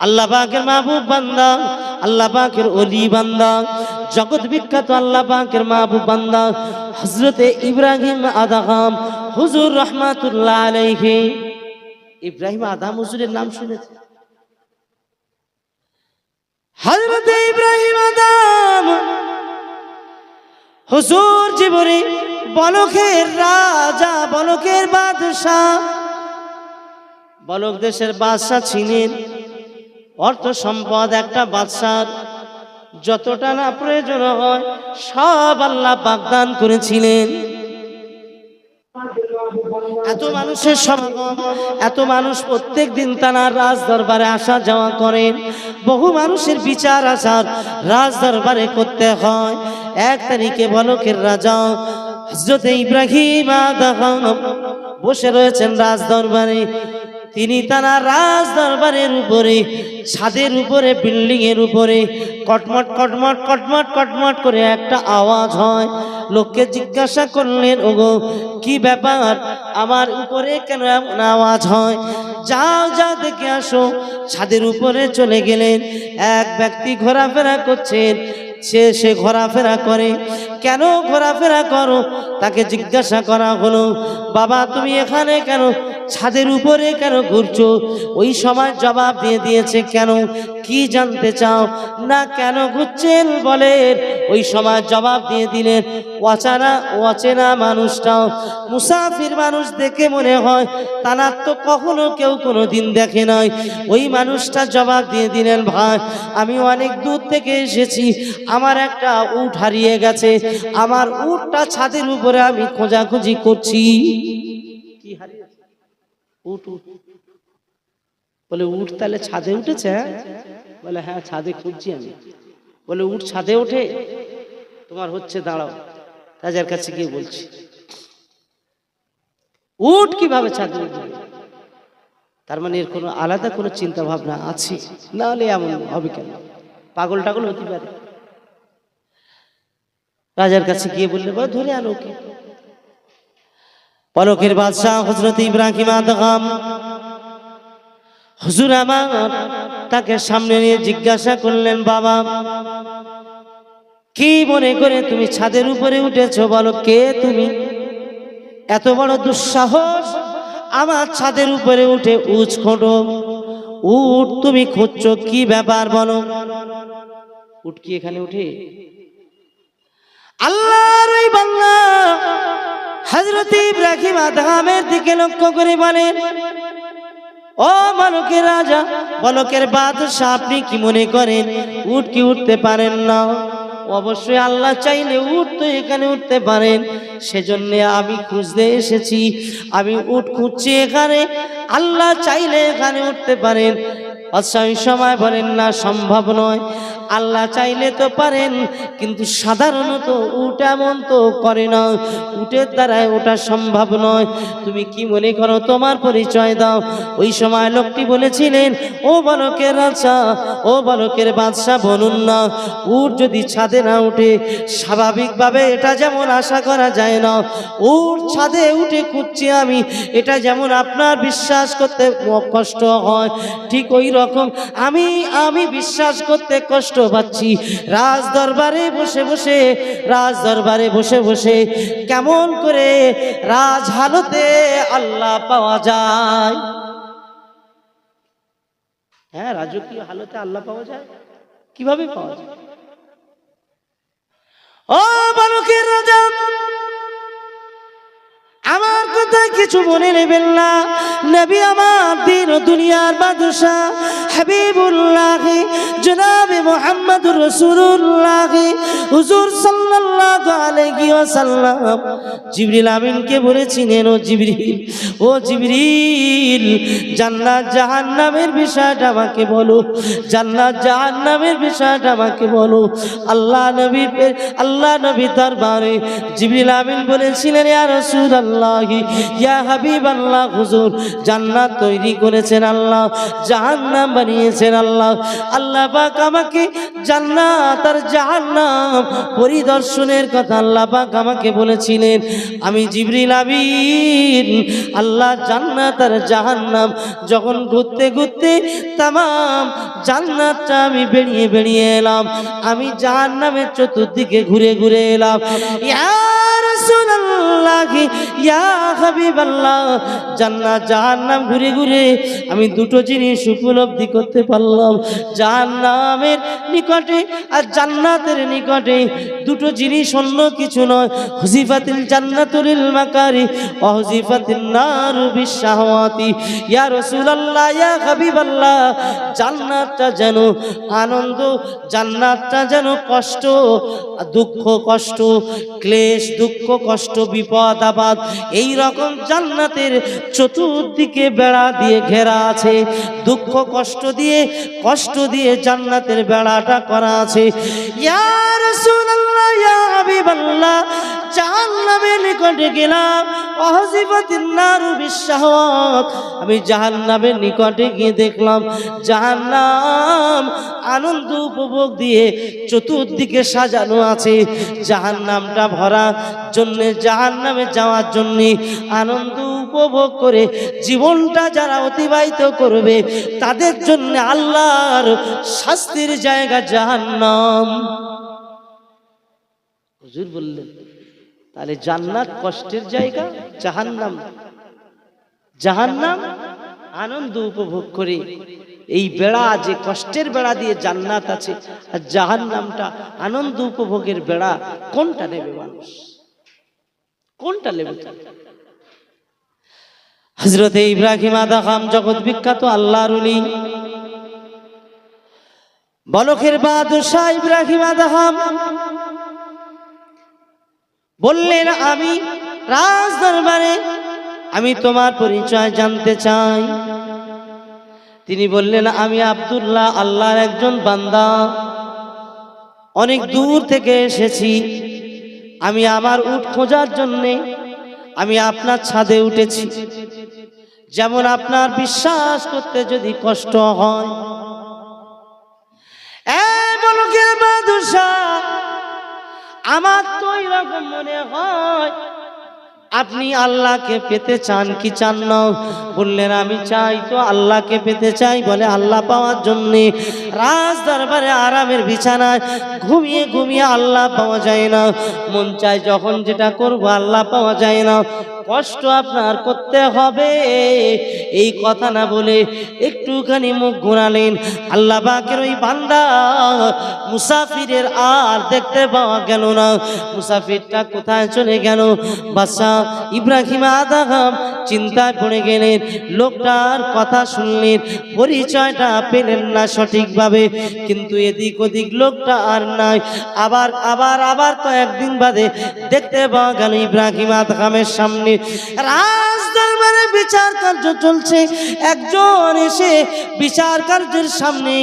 আল্লাহ পাকের মাহবুব বান্দা, আল্লাহ পাকের ওলি বান্দা, জগৎ বিখ্যাত আল্লাহ পাকের মাহবুব বান্দা হযরতে ইব্রাহিম আদম হুজুর রহমাতুল্লাহ আলাইহি। ইব্রাহিম আদম হুজুরের নাম শুনেছে? হযরতে ইব্রাহিম আদম হুজুর জীবনে বলকের রাজা, বলকের বাদশাহ, বলক দেশের বাদশাহ ছিলেন। অর্থ সম্পদ একটা বাদশার যতটা না প্রয়োজন হয় সব আল্লাহ পাক দান করেছিলেন। এত মানুষের সমাগম, এত মানুষ প্রত্যেক দিন তার রাজ দরবারে আসা যাওয়া করেন। বহু মানুষের বিচার আচার রাজ দরবারে করতে হয়। এক তারিখে বলকের রাজা হযরত ইব্রাহিম আদম বসে রয়েছেন রাজ দরবারে। তিনি তার রাজ দরবারের উপরে, ছাদের উপরে, বিল্ডিং এর উপরে কটমট কটমট কটমট কটমট করে একটা আওয়াজ হয়। লোককে জিজ্ঞাসা করলেন, ওগো কি ব্যাপার, আমার উপরে কেন এমন আওয়াজ হয়? যাও যাও দেখে আসো। ছাদের উপরে চলে গেলেন। এক ব্যক্তি ঘোরাফেরা করছেন। সে ঘোরাফেরা করে। কেন ঘোরাফেরা করো? তাকে জিজ্ঞাসা করা হলো, বাবা তুমি এখানে কেন, ছাদের উপরে কেন ঘুরছো? ওই সময় জবাব দিয়ে দিয়েছে, কেন, কি জানতে চাও? না কেন ঘুরছেন বলেন। ওই সময় জবাব দিয়ে দিলেন, অচেনা মানুষটাও মুসাফির মানুষ দেখে মনে হয় তার তো কখনো কেউ কোনো দিন দেখে নাই। ওই মানুষটা জবাব দিয়ে দিলেন, ভাই আমি অনেক দূর থেকে এসেছি, আমার একটা উট হারিয়ে গেছে, আমার উটটা ছাদের উপরে আমি খোঁজাখুঁজি করছি। কি হারিয়েছে? উট। বলে উট তাহলে ছাদে উঠেছে? বলে হ্যাঁ ছাদে খুঁজছি আমি। বলে উট ছাদে ওঠে? তোমার হচ্ছে, দাঁড়াও রাজার কাছে গিয়ে বলছি। উট কিভাবে ছাদে উঠবে? তার মানে এর কোনো আলাদা কোনো চিন্তা ভাবনা আছে, না হলে এমন হবে কেন? পাগল টাগল হতে পারে। রাজার কাছে গিয়ে বললে, ধরে আনো ওকে। পলকের বাদশাহ হযরত ইব্রাহিম আদম হুজুর আমার তাকে সামনে নিয়ে জিজ্ঞাসা করলেন, বাবা কি মনে করে তুমি ছাদের উপরে উঠেছো? বলো কে তুমি? এত বড় দুঃসাহস আমার ছাদের উপরে উঠে উচ খোঁটো, উট তুমি খুঁজছো, কি ব্যাপার বলো? উট কি এখানে উঠে? আল্লাহর ওই বান্দা হযরত ইব্রাহিম আদমের দিকে লক্ষ্য করে বলেন, ও বলকের রাজা, বলকের বাদশাহ, আপনি কি মনে করেন উট কি উঠতে পারেন না? অবশ্যই আল্লাহ চাইলে উট তো এখানে উঠতে পারেন, সেজন্য আমি খুঁজতে এসেছি। আমি উট খুঁজছি এখানে, আল্লাহ চাইলে এখানে উঠতে পারেন। বাদশাহ সময় বলেন, না সম্ভব নয়, আল্লাহ চাইলে তো পারেন, কিন্তু সাধারণত উট এমন তো করে না, উটের দ্বারায় ওটা সম্ভব নয়। তুমি কি মনে করো? তোমার পরিচয় দাও। ওই সময় লোকটি বলেছিলেন, ও বলকের রাজা, ও বলকের বাদশাহ, বলুন না, উট যদি ছাদে না উঠে, স্বাভাবিকভাবে এটা যেমন আশা করা যায় না, উট ছাদে উঠে খুঁজছি আমি, এটা যেমন আপনার বিশ্বাস করতে কষ্ট হয়, ঠিক ওই রকম আমি বিশ্বাস করতে কষ্ট পাচ্ছি। রাজ দরবারে বসে বসে কেমন করে রাজ হালতে আল্লাহ পাওয়া যায়? হ্যাঁ, রাজকীয় হালতে আল্লাহ পাওয়া যায়। কিভাবে পাওয়া যায়? ও বলকের রাজা, আমার কথা কিছু মনে নেবেন না। নবী আমার দিন ও দুনিয়ার বাদশাহ হাবিবুল্লাহ জনাবে মুহাম্মদুর রাসূলুল্লাহ হুজুর সাল্লাল্লাহু আলাইহি ওয়াসাল্লাম জিবরিল আমিনকে বলেছিলেন, ও জিবরিল, জান্নাত জাহান্নামের বিষয়টা আমাকে বলো, জান্নাত জাহান্নামের বিষয়টা আমাকে বলো। আল্লাহ নবী দরবারে জিবরিল আমিন বলেছিলেন, ইয়া রাসূলুল্লাহ, ইয়া হাবিবাল্লাহ হুজুর জান্নাত তৈরি করেছেন আল্লাহ, জাহান্নাম বানিয়েছেন আল্লাহ। আল্লাহ পাক আমাকে জান্নাত আর জাহান্নাম পরিদর্শনের কথা আল্লাহ পাক আমাকে বলেছিলেন। আমি জিবরিল আমিন আল্লাহ জান্নাত আর জাহান্নাম যখন ঘুরতে ঘুরতে তামাম জান্নাতটা আমি বেরিয়ে বেরিয়ে এলাম, আমি জাহান্নামের চতুর্দিকে ঘুরে ঘুরে এলাম। ইয়া রাসূলুল্লাহ ইয়া হাবিবাল্লাহ, জান্নাত জাহান্নাম ঘুরে ঘুরে আমি দুটো জিনিস উপলব্ধি করতে পারলাম। জাহান্নামের নিকটে আর জান্নাতের নিকটে দুটো জিনিস, অন্য কিছু নয়। হুজিফাতিল জান্নাতু লিল মাকারি ওয়া হুজিফাতিন নারু বিশাহওয়াতি। ইয়া রাসূলুল্লাহ ইয়া হাবিবাল্লাহ, জান্নাতটা যেন আনন্দ, জান্নাতটা যেন কষ্ট, দুঃখ কষ্ট, ক্লেশ দুঃখ কষ্ট, বিপদ আপদ, এই রকম জান্নাতের চতুর্দিকে বেড়া দিয়ে ঘেরা আছে। দুঃখ কষ্ট দিয়ে জান্নাতের বেড়াটা করা আছে। ইয়া রাসূলুল্লাহ ইয়া হাবিবাল্লাহ, জাহান্নামের নিকটে গেলাম। ওয়াজিফাতিন নারু বিশাহওয়াত, আমি জাহান্নামের নিকটে গিয়ে দেখলাম জাহান্নাম আনন্দ উপভোগ দিয়ে চতুর্দিকে সাজানো আছে। জাহান্নামটা ভরা জন্য, জাহান্নামে যাওয়ার জন্য আনন্দ উপভোগ করে জীবনটা যারা অতিবাহিত করবে তাদের জন্য আল্লাহর শাস্তির জায়গা জাহান্নাম। হুজুর বললেন তাহলে জান্নাত কষ্টের জায়গা, জাহান্নাম আনন্দ উপভোগ করে। এই বেড়া যে কষ্টের বেড়া দিয়ে জান্নাত আছে, আর জাহান্নামটা আনন্দ উপভোগের বেড়া। কোনটা নেবে মানুষ, কোনটা নেবে? হযরতে ইব্রাহিম আদম জগৎ বিখ্যাত আল্লাহর ওলি, বলখের বাদশাহ ইব্রাহিম আদম বললেন আমি রাজ দরবারে আমি তোমার পরিচয় জানতে চাই। তিনি বললেন আমি আব্দুল্লাহ, আল্লাহর একজন বান্দা, অনেক দূর থেকে এসেছি। আমি আমার উট খোঁজার জন্যে আমি আপনার ছাদে উঠেছি। যেমন আপনার বিশ্বাস করতে যদি কষ্ট হয়, বলখের বাদশাহ আমার তো এরকম মনে হয় আপনি আল্লাহকে পেতে চান কি চান না? বললেন আমি চাই তো, আল্লাহকে পেতে চাই। বলে আল্লাহ পাওয়ার জন্যে রাজ দরবারে আরামের বিছানায় ঘুমিয়ে ঘুমিয়ে আল্লাহ পাওয়া যায় না। মন চায় যখন যেটা করব আল্লাহ পাওয়া যায় না। কষ্ট আপনার করতে হবে, এই কথা না বলে একটুখানি মুখ ঘোরালেন। আল্লাহ পাকের ওই বান্দা মুসাফিরের আর দেখতে পাওয়া গেল না। মুসাফিরটা কোথায় চলে গেল? বাদশাহ ইব্রাহিম আদম চিন্তায় পড়ে গেলেন। লোকটার কথা শুনলেন, পরিচয়টা পেলেন না সঠিকভাবে, কিন্তু এদিক ওদিক লোকটা আর নাই। আবার কয়েকদিন বাদে দেখতে পাওয়া গেল ইব্রাহিম আদমের সামনে রাজ দরবারে বিচার কার্য চলছে। একজন এসে বিচার কার্যের সামনে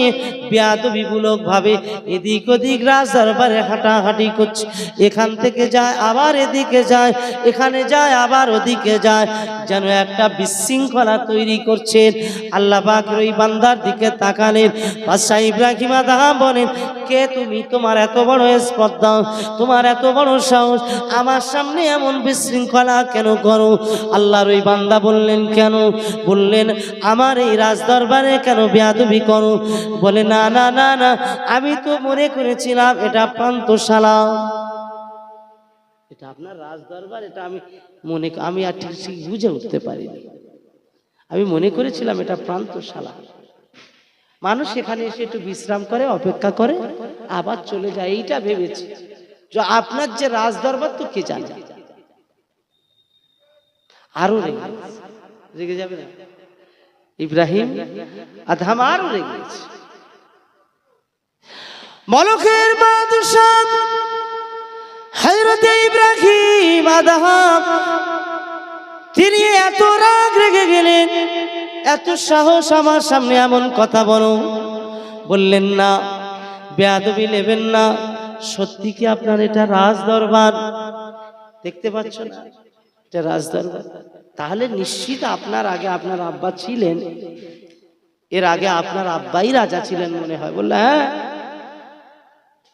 বেয়াদবিমূলক ভাবে এদিক ওদিক রাজ দরবারে হাঁটাহাঁটি করছে। এখান থেকে যায় আবার এদিকে যায়, এখানে যায় আবার ওদিকে যায়, যেন একটা বিশৃঙ্খলা তৈরি করছেন। আল্লাহ পাকের ওই বান্দার দিকে তাকালেন। বাদশাহ ইব্রাহিম আদম বলেন, কে তুমি? তোমার এত বড় স্পর্ধা, তোমার এত বড় সাহস, আমার সামনে এমন বিশৃঙ্খলা কেন করো? আল্লাহর ওই বান্দা বললেন কেন? বললেন আমার এই রাজ দরবারে কেন বেয়াদবি করো? বলে না না না না, আমি তো মনে করেছিলাম এটা প্রান্তশালা, এটা আপনার রাজ দরবার, এটা আমি আর ঠিক বুঝে উঠতে পারিনি। আমি মনে করেছিলাম এটা প্রান্তশালা, মানুষ এখানে এসে একটু বিশ্রাম করে, অপেক্ষা করে, আবার চলে যায়, এইটা ভেবেছি। যে আপনার যে রাজ দরবার তো কে জানে। আরো রেগে যাবে না ইব্রাহিম আদম, আরো রেগেছে। মলকের বাদশাহ হযরত ইব্রাহিম আদম তিনি এত রাগ রেগে গেলেন, এত সাহস আমার সামনে এমন কথা বলো? বললেন না, বেয়াদবি নেবেন না, সত্যি কি আপনার এটা রাজ দরবার? দেখতে পাচ্ছ না এটা রাজ দরবার? তাহলে নিশ্চিত আপনার আগে আপনার আব্বা ছিলেন, এর আগে আপনার আব্বাই রাজা ছিলেন মনে হয়। বললে হ্যাঁ,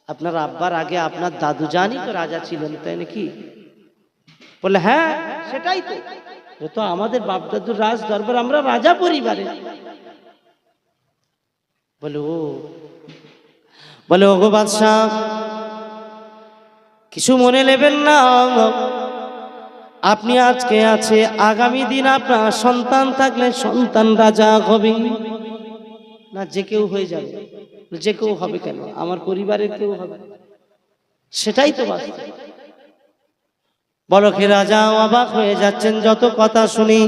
আপনার আব্বার আগে আপনার দাদু জানই তো রাজা ছিলেন, তাই নাকি? বললে হ্যাঁ সেটাই তো, তো আমাদের বাপ দাদুর রাজ দরবার, আমরা রাজা পরিবারে। বলে ও গো বাদশাহ, কিছু মনে নেবেন না, আপনি আজকে আছে, আগামী দিন আপনার সন্তান থাকলে সন্তান রাজা হবে না, যে কেউ হয়ে যাবে। যে কেউ হবে কেন, আমার পরিবারের কেউ হবে, সেটাই তো বাস্তব। বলকে রাজা অবাক হয়ে যাচ্ছেন যত কথা শুনি।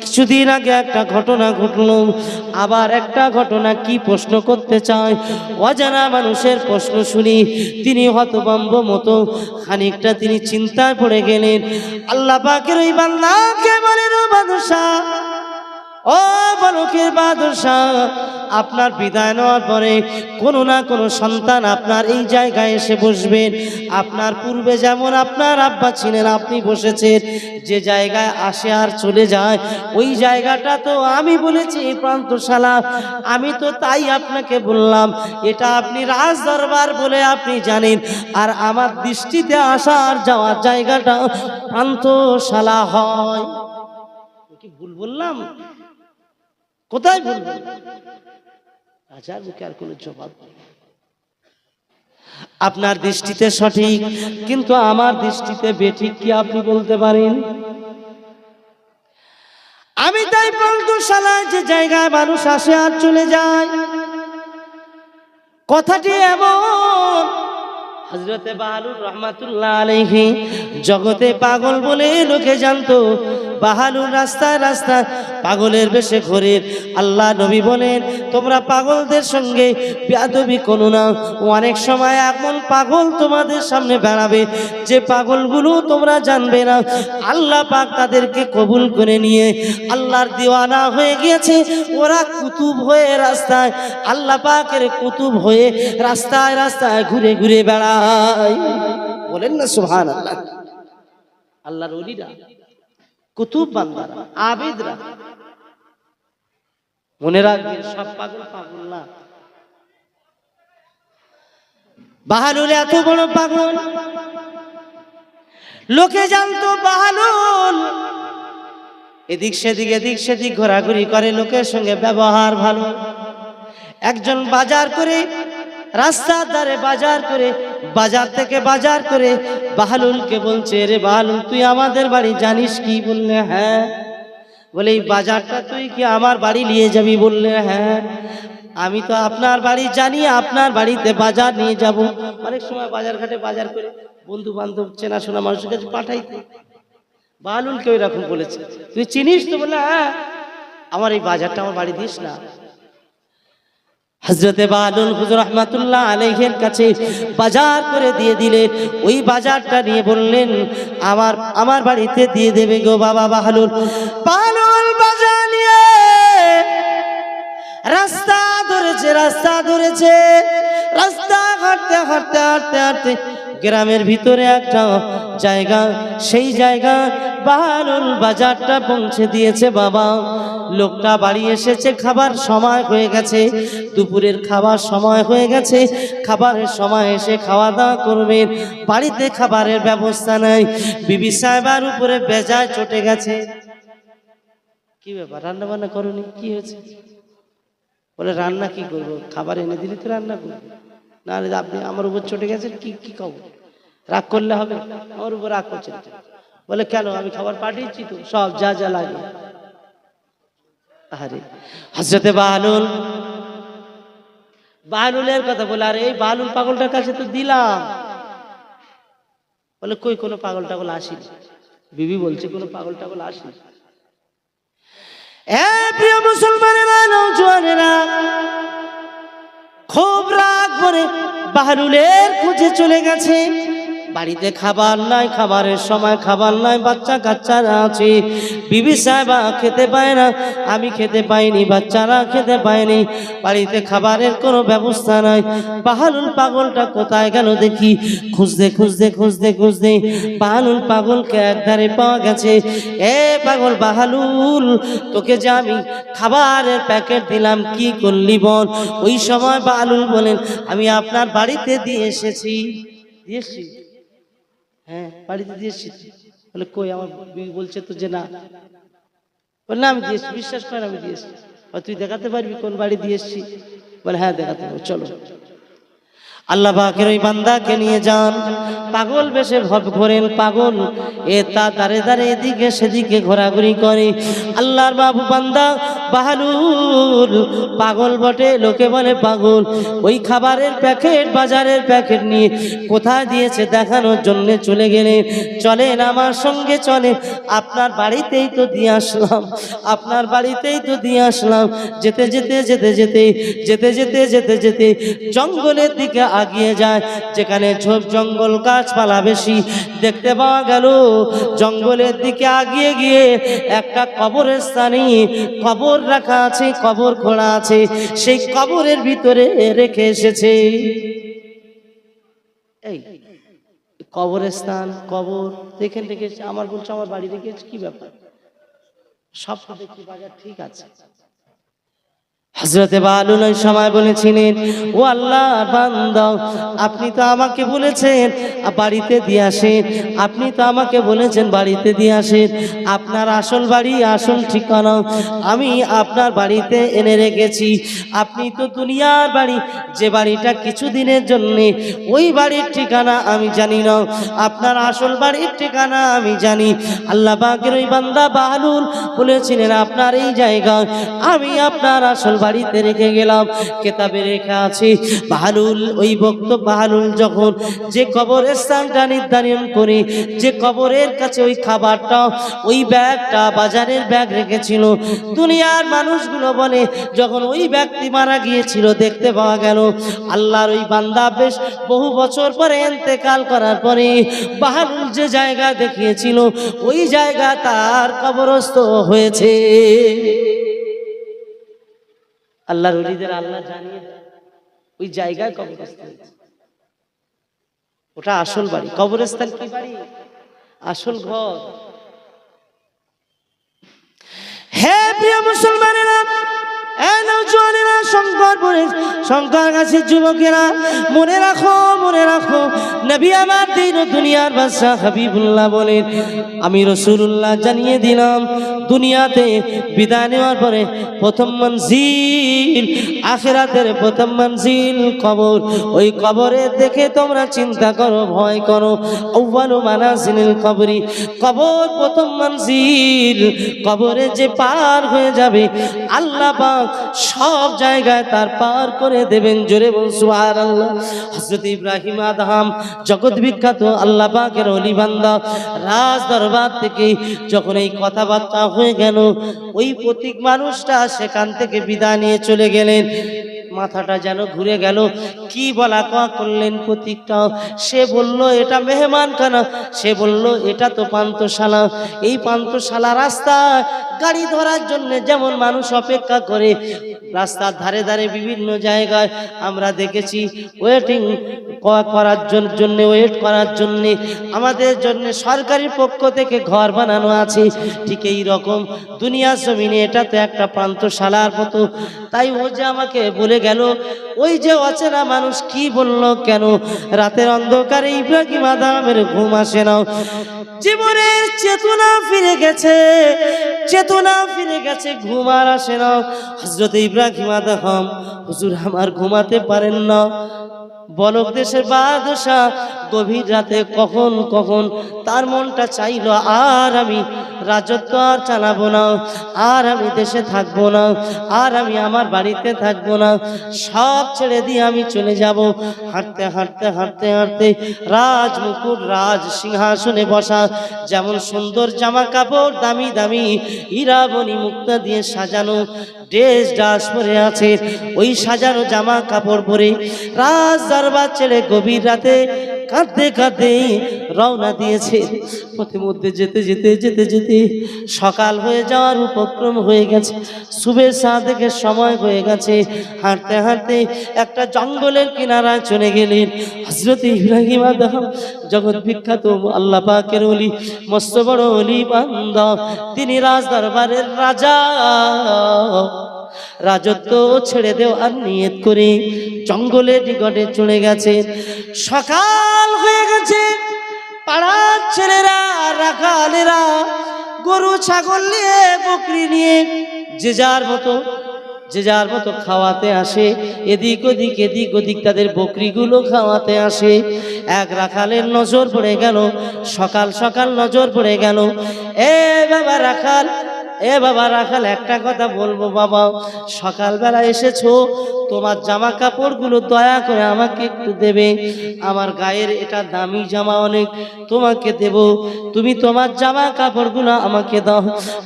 কিছুদিন আগে একটা ঘটনা ঘটলো, আবার একটা ঘটনা কি প্রশ্ন করতে চায়, অজানা মানুষের প্রশ্ন শুনি তিনি হতভম্ব মতো খানিকটা তিনি চিন্তায় পড়ে গেলেন। আল্লাহ পাকের ওই বান্দাকে বলেন, ও বাদশা, ও বলকের বাদশা, আপনার বিদায় নেওয়ার পরে কোনো না কোনো সন্তান আপনার এই জায়গায় এসে বসবেন। আপনার পূর্বে যেমন আপনার আব্বা ছিলেন, আপনি বসেছেন, যে জায়গায় আসে আর চলে যায় ওই জায়গাটা তো আমি বলেছি প্রান্তশালা, আমি তো তাই আপনাকে বললাম, এটা আপনি রাজ দরবার বলে আপনি জানেন, আর আমার দৃষ্টিতে আসার যাওয়ার জায়গাটা প্রান্তশালা হয়। কি ভুল বললাম? কোথায় ভুল বললাম? রাজার মুখে আর কোনো জবাব নেই। আপনার দৃষ্টিতে সঠিক, কিন্তু আমার দৃষ্টিতে বেঠিক, কি আপনি বলতে পারেন? আমি তাই প্রান্তশালায় যে জায়গায় মানুষ আসে আর চলে যায়, কথাটি এমন। হযরতে বাহালুর রহমাতুল্লাহ আলাইহি জগতে পাগল বলে লোকে জানতো। বাহালুর রাস্তায় রাস্তায় পাগলের বেশে ঘোরে। আল্লাহ নবী বলেন, তোমরা পাগলদের সঙ্গে বেয়াদবি করো না, অনেক সময় এমন পাগল তোমাদের সামনে বেড়াবে যে পাগলগুলো তোমরা জানবে না। আল্লাহ পাক তাদেরকে কবুল করে নিয়ে আল্লাহর দিওয়ানা হয়ে গিয়েছে। ওরা কুতুব হয়ে রাস্তায়, আল্লাহ পাকের কুতুব হয়ে রাস্তায় রাস্তায় ঘুরে ঘুরে বেড়ায়। বলেন না সুবহানাল্লাহ। আল্লাহর ওলিরা, কুতুব বান্দারা, আবেদরা, মনে রাখবেন সব পাগল পাগল না। বাহালুল এত বড় পাগল, লোকে জানতো বাহালুল এদিক সেদিক ঘোরাঘুরি করে, লোকের সঙ্গে ব্যবহার ভালো। একজন বাজার করে, রাস্তার ধারে বাজার করে, বাজার থেকে বাজার করে বাহালুলকে বলছে, রে বাহালুল, তুই আমাদের বাড়ি জানিস কি? বললে হ্যাঁ। বলে এই বাজারটা তুই কি আমার বাড়ি নিয়ে যাবি? বললে হ্যাঁ। আমি তো আপনার বাড়ি জানি, আপনার বাড়িতে বাজার নিয়ে যাব। অনেক সময় বাজার ঘাটে বাজার করে বন্ধু বান্ধব চেনাশোনা মানুষের কাছে পাঠাইতে। বাহালুলকে ওই রকম বলেছে, তুই চিনিস তো? বলে হ্যাঁ। আমার এই বাজারটা আমার বাড়ি দিস না। হযরতে বাহালুল হুজুর রহমাতুল্লাহ আলাইহির কাছে বাজার করে দিয়ে দিলেন। ওই বাজারটা নিয়ে বললেন, আমার বাড়িতে দিয়ে দেবে গো বাবা বাহালুল। বাহালুল বাজার নিয়ে রাস্তা ধরেছে, রাস্তা হাঁটতে গ্রামের ভিতরে একটা জায়গা, সেই জায়গা বাহালুল বাজারটা পৌঁছে দিয়েছে। বাবা, লোকটা বাড়ি এসেছে, খাবার সময় হয়ে গেছে, দুপুরের খাবার সময় হয়ে গেছে, খাবারের সময় এসে খাওয়া দাওয়া করবেন। বাড়িতে খাবারের ব্যবস্থা নাই, বিবি সাহেবার উপরে বেজায় চটে গেছে। কি ব্যাপার, রান্না বান্না করনি? কি হয়েছে? বলে রান্না কি করবো, খাবার এনে দিলে তো রান্না করবো। না আপনি আমার উপর চটে গেছেন, কি খাবো? রাগ করলে হবে? আমার উপর রাগ করছেন? বলে কেন, আমি খাবার পাঠিয়েছি তো, সব যা যা লাগে। আরে হযরতে বাহালুলের কথা বলে, আরে এই বাহালুল পাগলটার কাছে তো দিলাম। বলে কই, কোনো পাগল টাগল আসেনি। বিবি বলছে কোনো পাগল টাগল আসেনি। প্রিয় মুসলমানেরা, নওজোয়ানেরা, খুব রাগ করে বাহালুলের খুঁজে চলে গেছে। বাড়িতে খাবার নাই, খাবারের সময় খাবার নাই, বাচ্চা কাচ্চারা আছে, বিবি সাহেবা খেতে পায় না, আমি খেতে পাইনি, বাচ্চারা খেতে পায়নি, বাড়িতে খাবারের কোনো ব্যবস্থা নাই। বাহালুল পাগলটা কোথায় গেল দেখি, খুঁজতে খুঁজতে খুঁজতে খুঁজতে বাহালুল পাগলকে একধারে পাওয়া গেছে। এ পাগল বাহালুল, তোকে যে আমি খাবারের প্যাকেট দিলাম কি করলি বল? ওই সময় বাহালুল বলেন, আমি আপনার বাড়িতে দিয়ে এসেছি। দিয়েছি? হ্যাঁ, বাড়িতে দিয়েছি। বলে কই, আমার বিবি বলছে তো যে না। বলে না, আমি দিয়েছি, বিশ্বাস কর আমি দিয়েছি। তুই দেখাতে পারবি কোন বাড়ি দিয়েছি? বলে হ্যাঁ দেখাতে পারবো, চলো। আল্লাহ পাকের ওই বান্দাকে নিয়ে যান, পাগল বেশে ঘোরেন। পাগল এ তা দাঁড়ে দাঁড়ে এদিকে সেদিকে ঘোরাঘুরি করে। আল্লাহর বাবু বান্দা বাহালুল পাগল বটে, লোকে বলে পাগল। ওই খাবারের প্যাকেট, বাজারের প্যাকেট নিয়ে কোথায় দিয়েছে দেখানোর জন্য চলে গেলেন। চলেন আমার সঙ্গে চলেন, আপনার বাড়িতেই তো দিয়ে আসলাম, আপনার বাড়িতেই তো দিয়ে আসলাম। যেতে যেতে যেতে যেতে যেতে যেতে যেতে যেতে জঙ্গলের দিকে আগিয়ে যায়, যেখানে ঝোপ জঙ্গল গাছপালা বেশি। দেখতে পাওয়া গেল জঙ্গলের দিকে আগিয়ে গিয়ে একটা কবরের স্থানে কবর রাখা আছে, কবর খোঁড়া আছে, সেই কবরের ভিতরে রেখে এসেছে। এই কবরের স্থান, কবর দেখেন রেখেছে, আমার বলছে আমার বাড়ি রেখেছে, কি ব্যাপার? সব দেখি বাজার ঠিক আছে। হযরতে বালুল ওই সময় বলেছিলেন, ও আল্লাহর বান্দা, আপনি তো আমাকে বলেছেন বাড়িতে দিয়ে আসেন, আপনি তো আমাকে বলেছেন বাড়িতে দিয়ে আসেন। আপনার আসল বাড়ি, আসল ঠিকানা আমি আপনার বাড়িতে এনে রেখেছি। আপনি তো দুনিয়ার বাড়ি, যে বাড়িটা কিছুদিনের জন্য, ওই বাড়ির ঠিকানা আমি জানি না, আপনার আসল বাড়ির ঠিকানা আমি জানি। আল্লাহ পাকের ওই বান্দা বালুল বলেছিলেন, আপনার এই জায়গায় আমি আপনার আসল বাড়িতে রেখে গেলাম। কেতাবে লেখা আছে বাহালুল, ওই বক্তব্য বাহালুল যখন যে কবরের স্থানটা নির্ধারণ করে, যে কবরের কাছে ওই খাবারটা, ওই ব্যাগটা, বাজারের ব্যাগ রেখেছিল, দুনিয়ার মানুষগুলো বলে যখন ওই ব্যক্তি মারা গিয়েছিল দেখতে পাওয়া গেল আল্লাহর ওই বান্দা বেশ বহু বছর পরে ইন্তেকাল করার পরে বাহালুল যে জায়গা দেখিয়েছিল ওই জায়গা তার কবরস্থ হয়েছে। আল্লাহর ওলিদের আল্লাহ জানিয়ে ওই জায়গায় কবরস্থান, ওটা আসল বাড়ি। কবরস্থান কি বাড়ি? আসল ঘর। হে প্রিয় মুসলমানেরা, শঙ্করগাছির যুবকেরা, মনে রাখো, মনে রাখো, নবী আমার দিন ও দুনিয়ার বাদশাহ হাবিবুল্লাহ বলেন, আমি রাসূলুল্লাহ জানিয়ে দিলাম, দুনিয়াতে বিদায় নেওয়ার পরে প্রথম মঞ্জিল, আখিরাতের প্রথম মঞ্জিল কবর। ওই কবরে দেখে তোমরা চিন্তা করো, ভয় করো। আউয়ালু মানাজিলিল কবরি, কবর প্রথম মঞ্জিল। কবরে যে পার হয়ে যাবে আল্লাহ পাক সব জায়গায় তার পার করে দেবেন। জোরে বল সুবহানাল্লাহ। হযরত ইব্রাহিম আদম জগৎ বিখ্যাত আল্লাহ পাকের ওলি বান্দা, রাজ দরবার থেকে যখন এই কথাবার্তা হয়ে গেল, ওই প্রতীক মানুষটা সেখান থেকে বিদায় নিয়ে চলে গেলেন। মাথাটা যেন ঘুরে গেল, কি বলা কওয়া করলেন প্রতীকটা। সে বলল এটা মেহমানখানা, সে বলল এটা তো পান্থশালা। এই পান্থশালা রাস্তা গাড়ি ধরার জন্য যেমন মানুষ অপেক্ষা করে, রাস্তার ধারে ধারে বিভিন্ন জায়গায় আমরা দেখেছি ওয়েটিং করার জন্য, ওয়েট করার জন্য আমাদের জন্য সরকারি পক্ষ থেকে ঘর বানানো আছে। ঠিক এই রকম দুনিয়ার জমিনে এটা তো একটা পান্থশালার মতো। তাই ও যে আমাকে বলে গেল, ওই যে অচেনা মানুষ কি বলল কেন? রাতের অন্ধকারে ইব্রাহিম আদমের ঘুম আসে না, জীবনের চেতনা ফিরে গেছে, চেতনা ফিরে গেছে, ঘুম আর আসে না। হযরত ইব্রাহিম আদম, হুজুর আমার ঘুমাতে পারেন না, বলক দেশের বাদশাহ গভীর রাতে কখন কখন তার মনটা চাইল আর আমি রাজত্ব আর চালাবো না, আর আমি দেশে থাকবো না, আর আমি আমার বাড়িতে থাকবো না, সব ছেড়ে দিয়ে আমি চলে যাব। হাঁটতে হাঁটতে হাঁটতে হাঁটতে রাজ মুকুট, রাজ সিংহাসনে বসা, যেমন সুন্দর জামা কাপড়, দামি দামি হীরামণি মুক্তা দিয়ে সাজানো ড্রেস ডাস পরে আছে, ওই সাজানো জামা কাপড় পরে রাজ দরবার ছেড়ে গভীর রাতে কাঁদতে কাঁদতে রওনা দিয়েছে। পথে মধ্যে যেতে যেতে যেতে যেতে সকাল হয়ে যাওয়ার উপক্রম হয়ে গেছে, সুবে সাদেকের সময় হয়ে গেছে। হাঁটতে হাঁটতে একটা জঙ্গলের কিনারায় চলে গেলেন। হযরত ইব্রাহিম আদম জগৎ বিখ্যাত আল্লাহ পাকের ওলি, মস্ত বড় ওলি বান্দা, তিনি রাজ দরবারের রাজা। রাজত্ব ছেড়ে দেও আর নিয়ত করে জঙ্গলের নিকটে চলে গেছে। সকাল হয়ে গেছে, পাড়ার ছেলেরা রাখালেরা গরু ছাগল নিয়ে বকরি নিয়ে যে যার মতো খাওয়াতে আসে। এদিক ওদিক তাদের বকরিগুলো খাওয়াতে আসে। এক রাখালের নজর পড়ে গেল, সকাল সকাল নজর পড়ে গেল। এ বাবা রাখাল, একটা কথা বলবো বাবা, সকালবেলা এসেছো, তোমার জামা কাপড়গুলো দয়া করে আমাকে একটু দেবে। আমার গায়ের এটা দামি জামা অনেক, তোমাকে দেব, তুমি তোমার জামা কাপড়গুলো আমাকে দাও।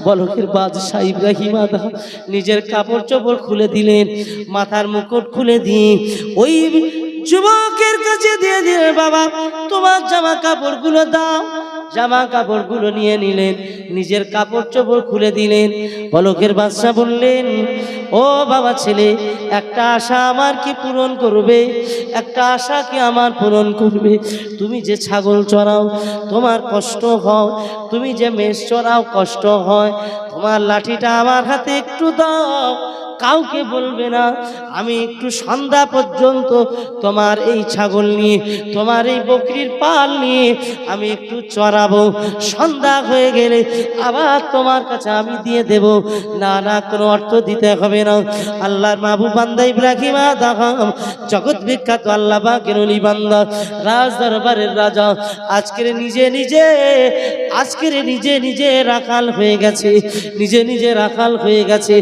বলকের বাদশাহ ইব্রাহিম আদম নিজের কাপড় চোপড় খুলে দিলেন, মাথার মুকুট খুলে দিয়ে ওই যুবকের কাছে দিয়ে দিলেন, বাবা তোমার জামা কাপড়গুলো দাও। জামা কাপড়গুলো নিয়ে নিলেন, নিজের কাপড় চোপড় খুলে দিলেন। বলকের বাদশা বললেন, ও বাবা ছেলে, একটা আশা আমার কি পূরণ করবে? একটা আশা কি আমার পূরণ করবে? তুমি যে ছাগল চড়াও তোমার কষ্ট হয়, তুমি যে মেষ চড়াও কষ্ট হয়, তোমার লাঠিটা আমার হাতে একটু দাও, কাউকে বলবে না। আমি একটু সন্ধ্যা পর্যন্ত তোমার এই ছাগল নিয়ে, তোমার এই বকরির পাল নিয়ে আমি একটু চড়াবো। সন্ধ্যা হয়ে গেলে আবার তোমার কাছে আমি দিয়ে দেব। না, কোনো অর্থ দিতে হবে না। আল্লাহর মাহবুব বান্দা ইব্রাহিম আদম জগৎ বিখ্যাত আল্লাহ পাকের ওলি বান্দা, রাজ দরবারের রাজা, আজকের নিজে রাখাল হয়ে গেছে, নিজে রাখাল হয়ে গেছে।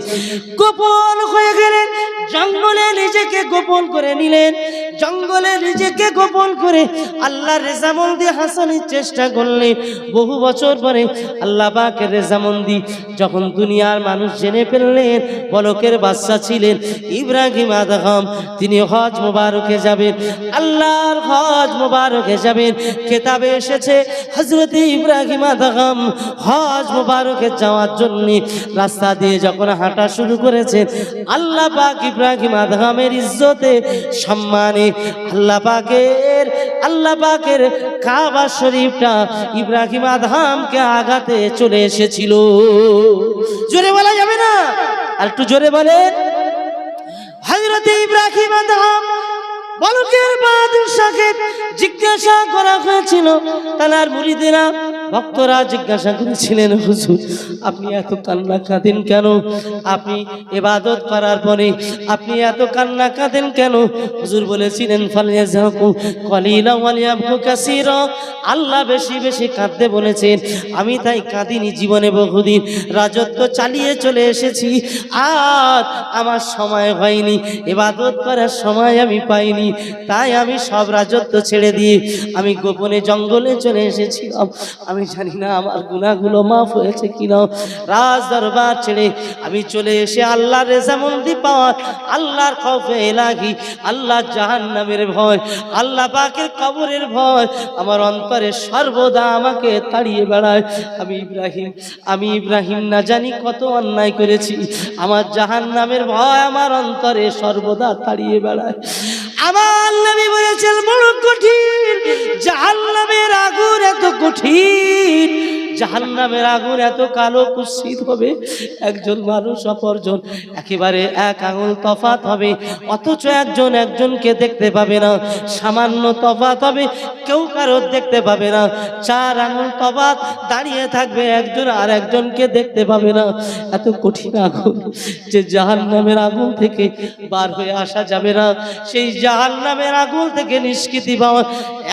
গোপন হয়ে গেলেন, জঙ্গলে নিজেকে গোপন করে নিলেন। জঙ্গলে নিজেকে গোপন করে আল্লাহর রেজামন্দি হাসিলের চেষ্টা করলেন। বহু বছর পরে আল্লাহ পাকের রেজামন্দি যখন দুনিয়ার মানুষ জেনে ফেললেন, বলকের বাদশা ছিলেন ইব্রাহিম আদম, তিনি হজ মোবারকে যাবেন, আল্লাহর হজ মোবারকে যাবেন। কিতাবে এসেছে হযরত ইব্রাহিম আদম হজ মোবারকে যাওয়ার জন্য রাস্তা দিয়ে যখন হাঁটা শুরু করেছেন, আল্লাহ পাক ইব্রাহিম আদমের ইজ্জতে সম্মানে আল্লাহ পাকের কাবা শরীফটা ইব্রাহিম আদমকে আঘাতে চলে এসেছিল। জোরে বলা যাবে না? আর একটু জোরে বলেন। হযরত ইব্রাহিম আদম বলকের বাদশাকে জিজ্ঞাসা করা হয়েছিল, তার মুরিদেরা ভক্তরা জিজ্ঞাসা করেছিলেন, হুজুর আপনি এত কান্না কাঁদেন কেন? আপনি ইবাদত করার পরে আপনি এত কান্না কাঁদেন কেন? হুজুর বলেছিলেন, ফালিয়াযহাকু কলিলা ওয়ালিয়াবকু কাসীরা, আল্লাহ বেশি বেশি কাঁদতে বলেছেন, আমি তাই কাঁদিনি। জীবনে বহুদিন রাজত্ব চালিয়ে চলে এসেছি, আর আমার সময় হয়নি, ইবাদত করার সময় আমি পাইনি, তাই আমি সব রাজত্ব ছেড়ে দিয়ে আমি গোপনে জঙ্গলে চলে এসেছিলাম। আমি জানি না আমার গুনাহগুলো মাফ হয়েছে কিনা। রাজ দরবার ছেড়ে আমি চলে এসে আল্লাহর রেজামন্দি পাওয়া, আল্লাহর খৌফে ইলাহি, আল্লাহর জাহান্নামের ভয়, আল্লাহ পাকের কবরের ভয় আমার অন্তরে সর্বদা আমাকে তাড়িয়ে বেড়ায়। আমি ইব্রাহিম না জানি কত অন্যায় করেছি, আমার জাহান্নামের ভয় আমার অন্তরে সর্বদা তাড়িয়ে বেড়ায়। আমার নবী বলেছেন, বড় কঠিন জাহান্নামের আগুন, এত কঠিন জাহান্নামের আগুন, এত কালো কুৎসিত হবে, একজন মানুষ অপরজন একেবারে এক আঙুল তফাৎ হবে, অথচ একজনকে দেখতে পাবে না। সামান্য তফাৎ হবে, কেউ কারো দেখতে পাবে না। 4 আঙুল তফাৎ দাঁড়িয়ে থাকবে, একজন আর একজনকে দেখতে পাবে না। এত কঠিন আগুন যে জাহান্নামের আগুন থেকে বার হয়ে আসা যাবে না। সেই জাহান্নামের আগুন থেকে নিষ্কৃতি পাওয়ার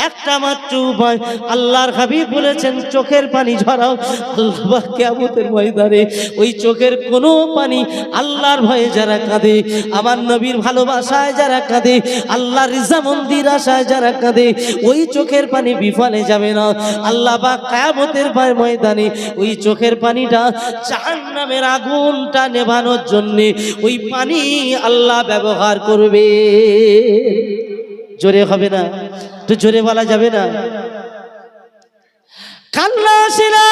একটা মাত্র উপায়, আল্লাহর হাবিব বলেছেন, চোখের পানি ঝরাও। আল্লাহ কিয়ামতের ময়দানে ওই চোখের কোনো পানি আল্লাহর ভয়ে যারা কাঁদে, আমার নবীর ভালোবাসায় যারা কাঁদে, আল্লাহর রিজামন্দির আশায় যারা কাঁদে, ওই চোখের পানি বিফলে যাবে না। আল্লাহ পাক কিয়ামতের ময়দানে ওই চোখের পানিটা জাহান্নামের আগুনটা নেভানোর জন্য ওই পানি আল্লাহ ব্যবহার করবে। জোরে হবে না? তো জোরে বলা যাবে না? কান্না আসে না,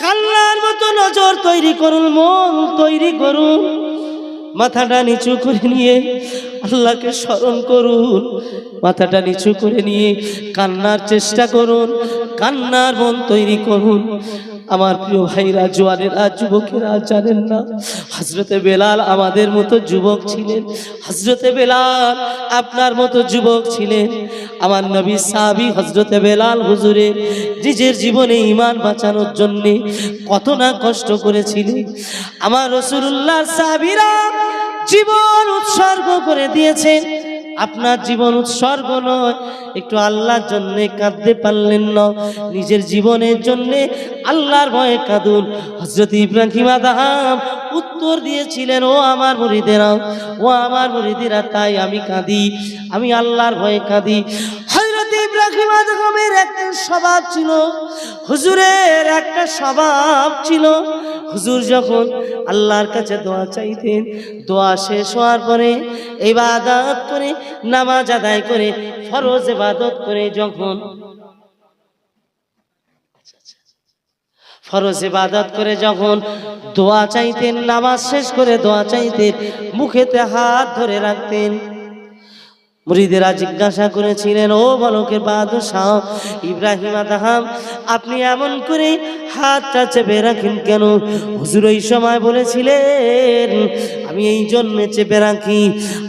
কান্নার মতো নজর তৈরি করুন, মন তৈরি করুন, মাথাটা নিচু করে নিয়ে আল্লাহকে স্মরণ করুন, মাথাটা নিচু করে নিয়ে কান্নার চেষ্টা করুন, কান্নার মন তৈরি করুন। আমার প্রিয় ভাইরা, জওয়ানেরা, যুবকেরা, জানেন না হযরতে বেলাল আমাদের মতো যুবক ছিলেন। হযরতে বেলাল আপনার মতো যুবক ছিলেন। আমার নবী সাহাবী হযরতে বেলাল হুজুরের নিজের জীবনে ঈমান বাঁচানোর জন্য কত না কষ্ট করেছিলেন। আমার রাসূলুল্লাহর সাহাবীরা জীবন উৎসর্গ করে দিয়েছেন। আপনার জীবন উৎসর্গ নয়, একটু আল্লাহর জন্য কাঁদতে পারলেন না, নিজের জীবনের জন্য আল্লাহর ভয়ে কাঁদুন। হযরত ইব্রাহিম আদম উত্তর দিয়েছিলেন, ও আমার মুরিদেরা, ও আমার মুরিদেরা, তাই আমি কাঁদি, আমি আল্লাহর ভয়ে কাঁদি। হযরত ইব্রাহিম আদমের একটা স্বভাব ছিল, হুজুরের একটা স্বভাব ছিল, হুজুর যখন আল্লাহর কাছে দোয়া চাইতেন, দোয়া শেষ হওয়ার পরে ইবাদত করে, নামাজ আদায় করে, ফরজ ইবাদত করে যখন ফরজ ইবাদত করে যখন দোয়া চাইতেন, নামাজ শেষ করে দোয়া চাইতেন, মুখেতে হাত ধরে রাখতেন। মুরিদেরা জিজ্ঞাসা করেছিলেন, ও বলকের বাদশাহ ইব্রাহিম আদম, আপনি এমন করে হাতটা চেপে রাখেন কেন? হুজুর ওই সময় বলেছিলেন, আমি এই জন্য চেপে রাখি,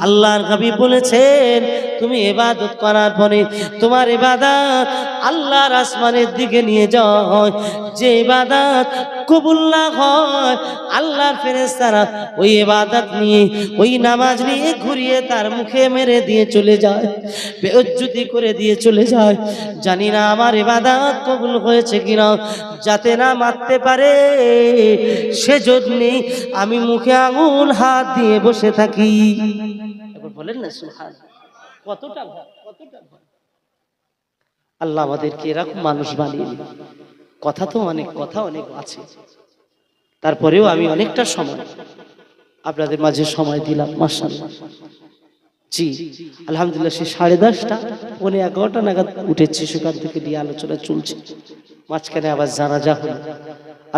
আল্লাহর হাবিব বলেছেন, তুমি ইবাদত করার পরে তোমার ইবাদত আল্লাহর আসমানের দিকে নিয়ে যাওয়া হয়, যে ইবাদত কবুল না হয়, আল্লাহর ফেরেশতারা ওই ইবাদত নিয়ে, ওই নামাজ নিয়ে ঘুরিয়ে তার মুখে মেরে দিয়ে চলে যায়, বেইজ্জতি করে দিয়ে চলে যায়। জানি না আমার ইবাদত কবুল হয়েছে কিনা, যাতে না মারতে পারে সেজন্যে আমি মুখে আঙুল হাত দিয়ে বসে থাকি। একবার বলেন না সুবহানাল্লাহ। কতটা ভয়, কতটা ভয়। আল্লাহ আমাদেরকে এরকম মানুষ বানিয়ে দিন। কথা তো অনেক, কথা অনেক আছে, তারপরেও আমি অনেকটা সময় আপনাদের মাঝে সময় দিলাম। মাশাআল্লাহ, জি আলহামদুলিল্লাহ। সে 10:30টা 11:15 নাগাদ উঠেছি, সেখান থেকে নিয়ে আলোচনা চলছে। মাঝখানে আবার জানাজা হলো,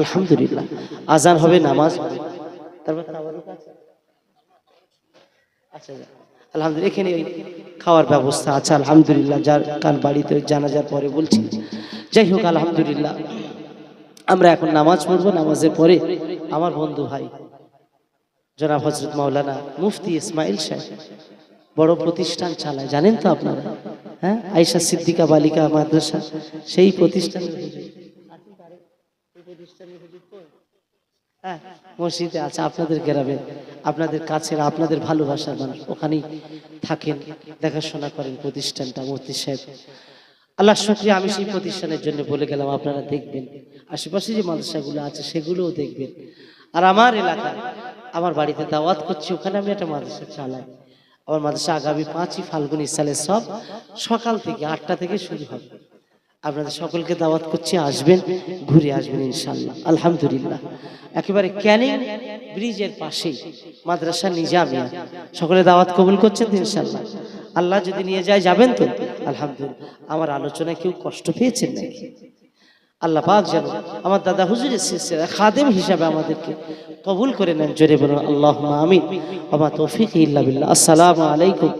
আলহামদুলিল্লাহ। আজান হবে, নামাজ হবে, তারপর আচ্ছা আলহামদুলিল্লাহ এখানে খাওয়ার ব্যবস্থা আছে, আলহামদুলিল্লাহ। যার কান বাড়িতে জানাজার পরে বলছি, যাই হোক আলহামদুলিল্লাহ। আমরা এখন নামাজ পড়বো, নামাজের পরে আমার বন্ধু ভাই জনাব হযরত মাওলানা মুফতি ইসমাইল সাহেব বড় প্রতিষ্ঠান চালায়, জানেন তো আপনারা? হ্যাঁ, আয়েশা সিদ্দিকা বালিকা মাদ্রাসা, সেই প্রতিষ্ঠানের হ্যাঁ মসজিদে আছে, আপনাদের গ্রামে, আপনাদের কাছের, আপনাদের ভালোবাসার মানুষ ওখানেই থাকেন, দেখাশোনা করেন প্রতিষ্ঠানটা মুফতি সাহেব। আল্লাহ শুকরিয়া, আমি সেই প্রতিষ্ঠানের জন্য বলে গেলাম, আপনারা দেখবেন, আশেপাশে যে মাদ্রাসাগুলো আছে সেগুলোও দেখবেন। আর আমার এলাকায়, আমার বাড়িতে দাওয়াত করছি, ওখানে আমি একটা মাদ্রাসা চালাই। আমার মাদ্রাসা আগামী 5ই ফাল্গুন ইসালে সব সকাল থেকে 8টা থেকে শুরু হবে। আপনাদের সকলকে দাওয়াত করছি, আসবেন, ঘুরে আসবেন ইনশাআল্লাহ। আলহামদুলিল্লাহ, একেবারে ক্যানিং ব্রিজের পাশেই মাদ্রাসা নিজামিয়া। সকলে দাওয়াত কবুল করছেন তো ইনশাআল্লাহ? আল্লাহ যদি নিয়ে যায়, যাবেন তো? আলহামদুলিল্লাহ। আমার আলোচনায় কেউ কষ্ট পেয়েছেন নাকি? আল্লাহ পাক যেন আমার দাদা হুজুরের সিলসিলা খাদেম হিসাবে আমাদেরকে কবুল করে নেন। জোরে বলুন আল্লাহুম্মা আমিন। ওয়া মা তৌফিক ইল্লা বিল্লাহ। আসসালামু আলাইকুম।